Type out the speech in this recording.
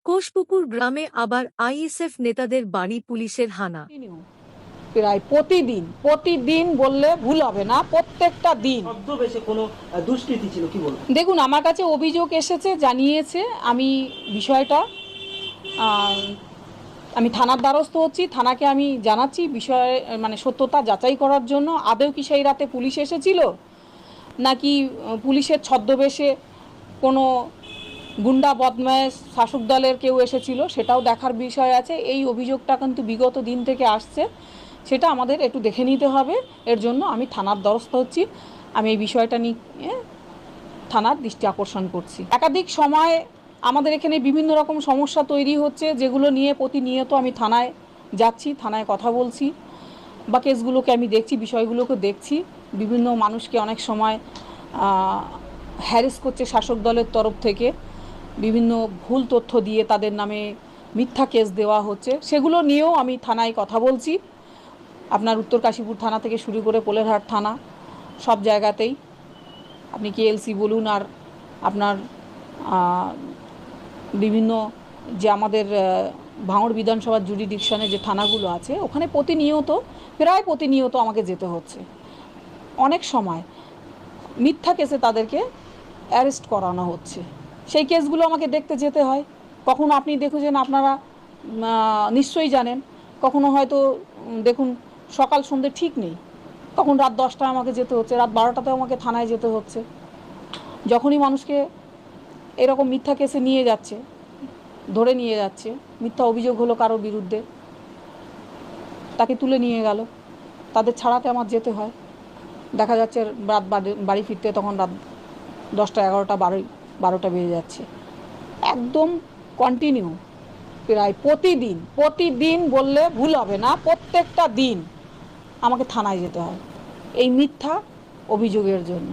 কোষপুকুর গ্রামে আবার আইএসএফ নেতাদের বাড়ি পুলিশের হানা। প্রায় প্রতিদিন বললে ভুল হবে না, প্রত্যেকটা দিন। ছদ্মবেশে কোনো দুষ্কৃতী ছিল কি বলবো? দেখুন, আমার কাছে অভিযোগ এসেছে, জানিয়েছে। আমি বিষয়টা আমি থানার দ্বারস্থ হচ্ছি, থানাকে আমি জানাচ্ছি বিষয়ে মানে সত্যতা যাচাই করার জন্য। আদৌ কি সেই রাতে পুলিশ এসেছিল নাকি পুলিশের ছদ্মবেশে কোনো গুন্ডা বদমাশ শাসক দলের কেউ এসেছিল, সেটাও দেখার বিষয় আছে। এই অভিযোগটা কিন্তু বিগত দিন থেকে আসছে, সেটা আমাদের একটু দেখে নিতে হবে। এর জন্য আমি থানার দ্বারস্থ হচ্ছি। আমি এই বিষয়টা নিয়ে থানার দৃষ্টি আকর্ষণ করছি। একাধিক সময় আমাদের এখানে বিভিন্ন রকম সমস্যা তৈরি হচ্ছে, যেগুলো নিয়ে প্রতিনিয়ত আমি থানায় যাচ্ছি, থানায় কথা বলছি বা কেসগুলোকে আমি দেখছি, বিষয়গুলোকে দেখছি। বিভিন্ন মানুষকে অনেক সময় হ্যারেস করছে শাসক দলের তরফ থেকে, বিভিন্ন ভুল তথ্য দিয়ে তাদের নামে মিথ্যা কেস দেওয়া হচ্ছে। সেগুলো নিয়েও আমি থানায় কথা বলছি। আপনার উত্তর কাশীপুর থানা থেকে শুরু করে পোলেরহাট থানা, সব জায়গাতেই আপনি কেএলসি বলুন আর আপনার বিভিন্ন যে আমাদের ভাঙড় বিধানসভার জুরিডিকশনে যে থানাগুলো আছে, ওখানে প্রায় প্রতিনিয়ত আমাকে যেতে হচ্ছে। অনেক সময় মিথ্যা কেসে তাদেরকে অ্যারেস্ট করানো হচ্ছে, সেই কেসগুলো আমাকে দেখতে যেতে হয়। কখনো আপনি দেখেছেন, আপনারা নিশ্চয়ই জানেন, কখনো হয়তো দেখুন সকাল সন্ধ্যে ঠিক নেই, তখন রাত 10টায় আমাকে যেতে হচ্ছে, রাত 12টাতেও আমাকে থানায় যেতে হচ্ছে। যখনই মানুষকে এরকম মিথ্যা কেসে ধরে নিয়ে যাচ্ছে, মিথ্যা অভিযোগ হলো কারোর বিরুদ্ধে, তাকে তুলে নিয়ে গেল, তাদের ছাড়াতে আমার যেতে হয়। দেখা যাচ্ছে রাত বাড়ি ফিরতে তখন রাত 10টা 11টা 12টা বেজে যাচ্ছে। একদম কন্টিনিউ প্রায় প্রতিদিন বললে ভুল হবে না, প্রত্যেকটা দিন আমাকে থানায় যেতে হয় এই মিথ্যা অভিযোগের জন্য।